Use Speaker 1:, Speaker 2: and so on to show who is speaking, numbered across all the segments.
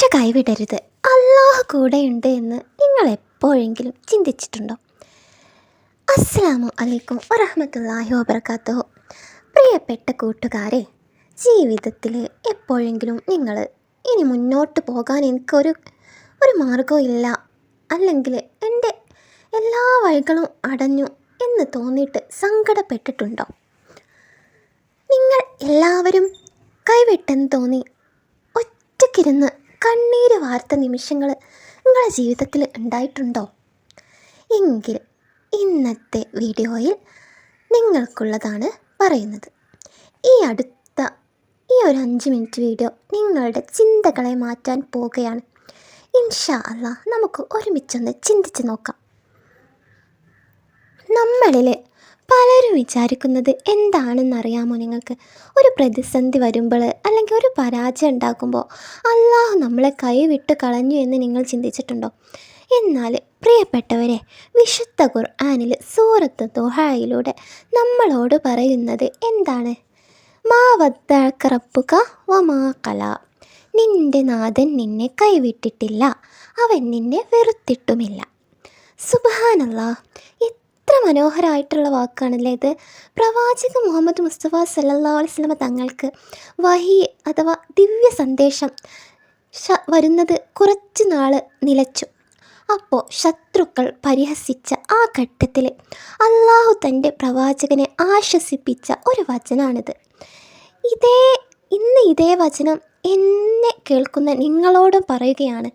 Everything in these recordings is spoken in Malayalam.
Speaker 1: പ്രതീക്ഷ കൈവിടരുത്. അല്ലാഹു കൂടെയുണ്ട് എന്ന് നിങ്ങൾ എപ്പോഴെങ്കിലും ചിന്തിച്ചിട്ടുണ്ടോ? അസ്സലാമു അലൈക്കും വറഹ്മത്തുള്ളാഹി വബറകാതുഹു. പ്രിയപ്പെട്ട കൂട്ടുകാരെ, ജീവിതത്തിൽ എപ്പോഴെങ്കിലും നിങ്ങൾ ഇനി മുന്നോട്ട് പോകാൻ ഒരു മാർഗവും ഇല്ല, അല്ലെങ്കിൽ എൻ്റെ എല്ലാ വഴികളും അടഞ്ഞു എന്ന് തോന്നിയിട്ട് സങ്കടപ്പെട്ടിട്ടുണ്ടോ? നിങ്ങൾ എല്ലാവരും കൈവിട്ടെന്ന് തോന്നി ഒറ്റയ്ക്കിരുന്ന് കണ്ണീര് വാർത്ത നിമിഷങ്ങൾ നിങ്ങളുടെ ജീവിതത്തിൽ ഉണ്ടായിട്ടുണ്ടോ? എങ്കിൽ ഇന്നത്തെ വീഡിയോയിൽ നിങ്ങൾക്കുള്ളതാണ് പറയുന്നത്. ഈ ഒരു 5 മിനിറ്റ് വീഡിയോ നിങ്ങളുടെ ചിന്തകളെ മാറ്റാൻ പോകുകയാണ്. ഇൻഷാ അല്ലാഹ് നമുക്ക് ഒരുമിച്ചൊന്ന് ചിന്തിച്ച് നോക്കാം. നമ്മളിൽ പലരും വിചാരിക്കുന്നത് എന്താണെന്നറിയാമോ നിങ്ങൾക്ക്? ഒരു പ്രതിസന്ധി വരുമ്പോൾ അല്ലെങ്കിൽ ഒരു പരാജയം ഉണ്ടാകുമ്പോൾ അല്ലാഹു നമ്മളെ കൈവിട്ട് കളഞ്ഞു എന്ന് നിങ്ങൾ ചിന്തിച്ചിട്ടുണ്ടോ? എന്നാൽ പ്രിയപ്പെട്ടവരെ, വിശുദ്ധ ഖുർആനിൽ സൂറത്ത് ദുഹായിലൂടെ നമ്മളോട് പറയുന്നത് എന്താണ്? മാ വദ്ദഅക റബ്ബുക വമാ ഖലാ. നിൻ്റെ നാഥൻ നിന്നെ കൈവിട്ടിട്ടില്ല, അവൻ നിന്നെ വെറുത്തിട്ടുമില്ല. സുബ്ഹാനല്ലാഹ്, എത്ര മനോഹരമായിട്ടുള്ള വാക്കാണല്ലേ ഇത്. പ്രവാചക മുഹമ്മദ് മുസ്തഫ സല്ലല്ലാഹു അലൈഹി വസല്ലമ തങ്ങൾക്ക് വഹി അഥവാ ദിവ്യ സന്ദേശം വരുന്നത് കുറച്ച് നാൾ നിലച്ചു. അപ്പോൾ ശത്രുക്കൾ പരിഹസിച്ച ആ ഘട്ടത്തിൽ അല്ലാഹു തൻ്റെ പ്രവാചകനെ ആശ്വസിപ്പിച്ച ഒരു വചനാണിത്. ഇതേ വചനം എന്നെ കേൾക്കുന്ന നിങ്ങളോടും പറയുകയാണ്,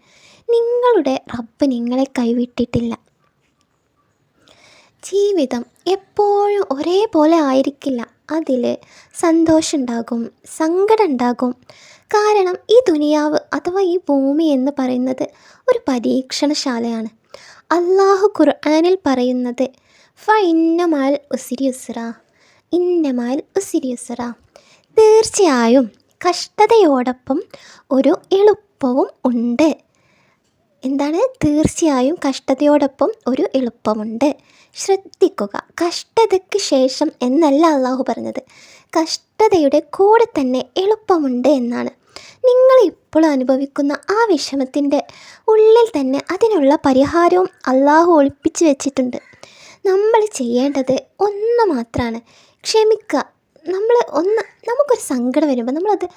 Speaker 1: നിങ്ങളുടെ റബ്ബ് നിങ്ങളെ കൈവിട്ടിട്ടില്ല. ജീവിതം എപ്പോഴും ഒരേപോലെ ആയിരിക്കില്ല. അതിൽ സന്തോഷം ഉണ്ടാകും, സങ്കടം ഉണ്ടാകും. കാരണം ഈ ദുനിയാവ് അഥവാ ഈ ഭൂമി എന്ന് പറയുന്നത് ഒരു പരീക്ഷണശാലയാണ്. അല്ലാഹു ഖുർആനിൽ പറയുന്നത് ഫഇന്നമൽ ഉസ്രി യുസ്റ, ഇന്നമൽ ഉസ്രി യുസ്റ. തീർച്ചയായും കഷ്ടതയോടൊപ്പം ഒരു എളുപ്പവും ഉണ്ട്. എന്താണ്? തീർച്ചയായും കഷ്ടതയോടൊപ്പം ഒരു എളുപ്പമുണ്ട്. ശ്രദ്ധിക്കുക, കഷ്ടതയ്ക്ക് ശേഷം എന്നല്ല അല്ലാഹു പറഞ്ഞത്, കഷ്ടതയുടെ കൂടെ തന്നെ എളുപ്പമുണ്ട് എന്നാണ്. നിങ്ങൾ ഇപ്പോൾ അനുഭവിക്കുന്ന ആ വിഷമത്തിൻ്റെ ഉള്ളിൽ തന്നെ അതിനുള്ള പരിഹാരവും അല്ലാഹു ഒളിപ്പിച്ച് വെച്ചിട്ടുണ്ട്. നമ്മൾ ചെയ്യേണ്ടത് ഒന്ന് മാത്രമാണ്, ക്ഷമിക്കുക. നമുക്കൊരു സങ്കടം വരുമ്പോൾ നമ്മളത്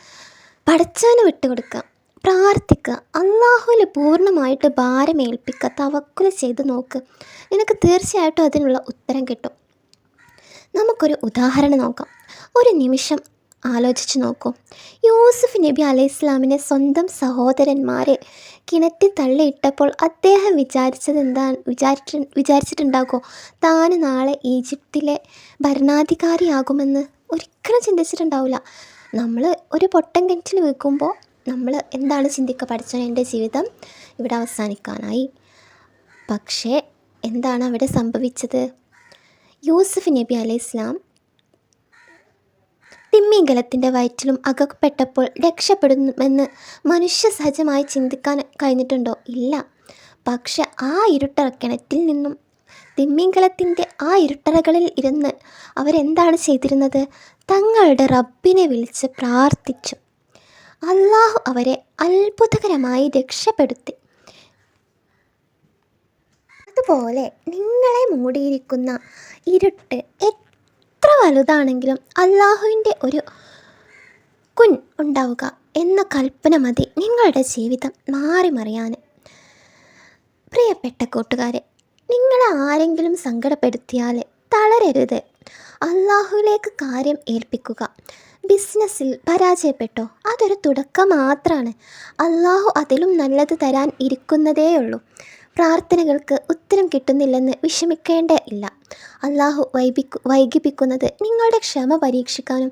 Speaker 1: പടച്ചവന് വിട്ടുകൊടുക്കുക, പ്രാർത്ഥിക്കുക, അല്ലാഹുവിൽ പൂർണ്ണമായിട്ട് ഭാരമേൽപ്പിക്കുക, തവക്കുൽ ചെയ്ത് നോക്ക്. നിനക്ക് തീർച്ചയായിട്ടും അതിനുള്ള ഉത്തരം കിട്ടും. നമുക്കൊരു ഉദാഹരണം നോക്കാം. ഒരു നിമിഷം ആലോചിച്ച് നോക്കൂ. യൂസുഫ് നബി അലൈഹി ഇസ്ലാമിനെ സ്വന്തം സഹോദരന്മാരെ കിണറ്റിൽ തള്ളിയിട്ടപ്പോൾ അദ്ദേഹം വിചാരിച്ചിട്ടുണ്ടാകുമോ താൻ നാളെ ഈജിപ്തിലെ ഭരണാധികാരിയാകുമെന്ന്? ഒരിക്കലും ചിന്തിച്ചിട്ടുണ്ടാവില്ല. നമ്മൾ ഒരു പൊട്ടൻ കിണറ്റിൽ വീഴുമ്പോൾ നമ്മൾ എന്താണ് ചിന്തിക്കുക? പഠിച്ചോ, എൻ്റെ ജീവിതം ഇവിടെ അവസാനിക്കാനായി. പക്ഷേ എന്താണ് അവിടെ സംഭവിച്ചത്? യൂസുഫ് നബി അലൈഹി ഇസ്ലാം തിമ്മിങ്കലത്തിൻ്റെ വയറ്റിലും അകപ്പെട്ടപ്പോൾ രക്ഷപ്പെടുമെന്ന് മനുഷ്യ സഹജമായി ചിന്തിക്കാൻ കഴിഞ്ഞിട്ടുണ്ടോ? ഇല്ല. പക്ഷെ ആ ഇരുട്ടറക്കിണറ്റിൽ നിന്നും തിമ്മിങ്കലത്തിൻ്റെ ആ ഇരുട്ടറകളിൽ ഇരുന്ന് അവരെന്താണ് ചെയ്തിരുന്നത്? തങ്ങളുടെ റബ്ബിനെ വിളിച്ച് പ്രാർത്ഥിച്ചു. അല്ലാഹു അവരെ അത്ഭുതകരമായി രക്ഷപ്പെടുത്തി. അതുപോലെ നിങ്ങളെ മൂടിയിരിക്കുന്ന ഇരുട്ട് എത്ര വലുതാണെങ്കിലും അല്ലാഹുവിൻ്റെ ഒരു കുൻ ഉണ്ടാവുക എന്ന കൽപ്പന മതി നിങ്ങളുടെ ജീവിതം മാറിമറിയാൻ. പ്രിയപ്പെട്ട കൂട്ടുകാരെ, നിങ്ങളെ ആരെങ്കിലും സങ്കടപ്പെടുത്തിയാൽ തളരരുത്. അല്ലാഹുവിലേക്ക് കാര്യം ഏൽപ്പിക്കുക. ബിസിനസ്സിൽ പരാജയപ്പെട്ടോ? അതൊരു തുടക്കം മാത്രമാണ്. അല്ലാഹു അതിലും നല്ലത് തരാൻ ഇരിക്കുന്നതേയുള്ളൂ. പ്രാർത്ഥനകൾക്ക് ഉത്തരം കിട്ടുന്നില്ലെന്ന് വിഷമിക്കേണ്ട ഇല്ല. അല്ലാഹു വൈകിപ്പിക്കുന്നത് നിങ്ങളുടെ ക്ഷമ പരീക്ഷിക്കാനും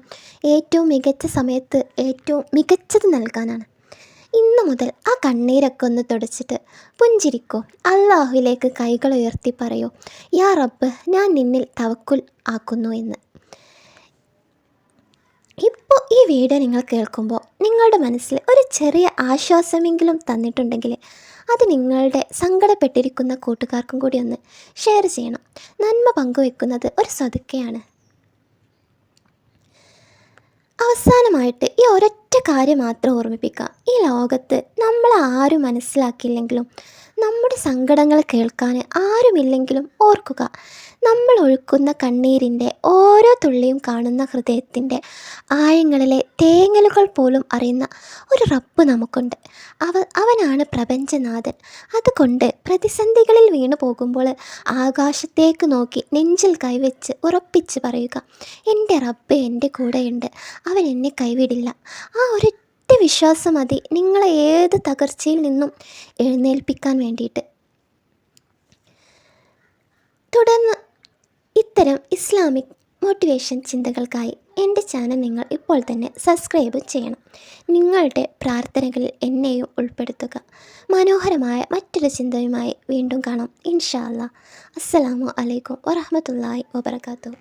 Speaker 1: ഏറ്റവും മികച്ച സമയത്ത് ഏറ്റവും മികച്ചത് നൽകാനാണ്. ഇന്നു മുതൽ ആ കണ്ണീരൊക്കെ ഒന്ന് തുടച്ചിട്ട് പുഞ്ചിരിക്കൂ. അല്ലാഹുവിലേക്ക് കൈകൾ ഉയർത്തി പറയൂ, യാ റബ്ബ്, ഞാൻ നിന്നിൽ തവക്കുൽ ആക്കുന്നു എന്ന്. ഇപ്പോൾ ഈ വീഡിയോ നിങ്ങൾ കേൾക്കുമ്പോൾ നിങ്ങളുടെ മനസ്സിൽ ഒരു ചെറിയ ആശ്വാസമെങ്കിലും തന്നിട്ടുണ്ടെങ്കിൽ അത് നിങ്ങളുടെ സങ്കടപ്പെട്ടിരിക്കുന്ന കൂട്ടുകാർക്കും കൂടി ഒന്ന് ഷെയർ ചെയ്യണം. നന്മ പങ്കുവെക്കുന്നത് ഒരു സദക്കയാണ്. അവസാനമായിട്ട് ഈ ഒരൊറ്റ കാര്യം മാത്രം ഓർമ്മിപ്പിക്കാം. ഈ ലോകത്ത് നമ്മളെ ആരും മനസ്സിലാക്കിയില്ലെങ്കിലും നമ്മുടെ സങ്കടങ്ങൾ കേൾക്കാൻ ആരുമില്ലെങ്കിലും ഓർക്കുക, നമ്മൾ ഒഴുക്കുന്ന കണ്ണീരിൻ്റെ ഓരോ തുള്ളിയും കാണുന്ന ഹൃദയത്തിൻ്റെ ആഴങ്ങളിലെ തേങ്ങലുകൾ പോലും അറിയുന്ന ഒരു റബ്ബ് നമുക്കുണ്ട്. അവനാണ് പ്രപഞ്ചനാഥൻ. അതുകൊണ്ട് പ്രതിസന്ധികളിൽ വീണു പോകുമ്പോൾ ആകാശത്തേക്ക് നോക്കി നെഞ്ചിൽ കൈവച്ച് ഉറപ്പിച്ച് പറയുക, എൻ്റെ റബ്ബ് എൻ്റെ കൂടെയുണ്ട്, അവൻ എന്നെ കൈവിടില്ല. ആ ഒരൊറ്റ വിശ്വാസം മതി നിങ്ങളെ ഏത് തകർച്ചയിൽ നിന്നും എഴുന്നേൽപ്പിക്കാൻ വേണ്ടിയിട്ട്. തുടർന്ന് ഇത്തരം ഇസ്ലാമിക് മോട്ടിവേഷൻ ചിന്തകൾക്കായി എൻ്റെ ചാനൽ നിങ്ങൾ ഇപ്പോൾ തന്നെ സബ്സ്ക്രൈബ് ചെയ്യണം. നിങ്ങളുടെ പ്രാർത്ഥനകളിൽ എന്നെയും ഉൾപ്പെടുത്തുക. മനോഹരമായ മറ്റൊരു ചിന്തയുമായി വീണ്ടും കാണാം ഇൻഷാ അല്ലാ. അസ്സലാമു അലൈക്കും വറഹ്മത്തുള്ളാഹി വബറകാതുഹു.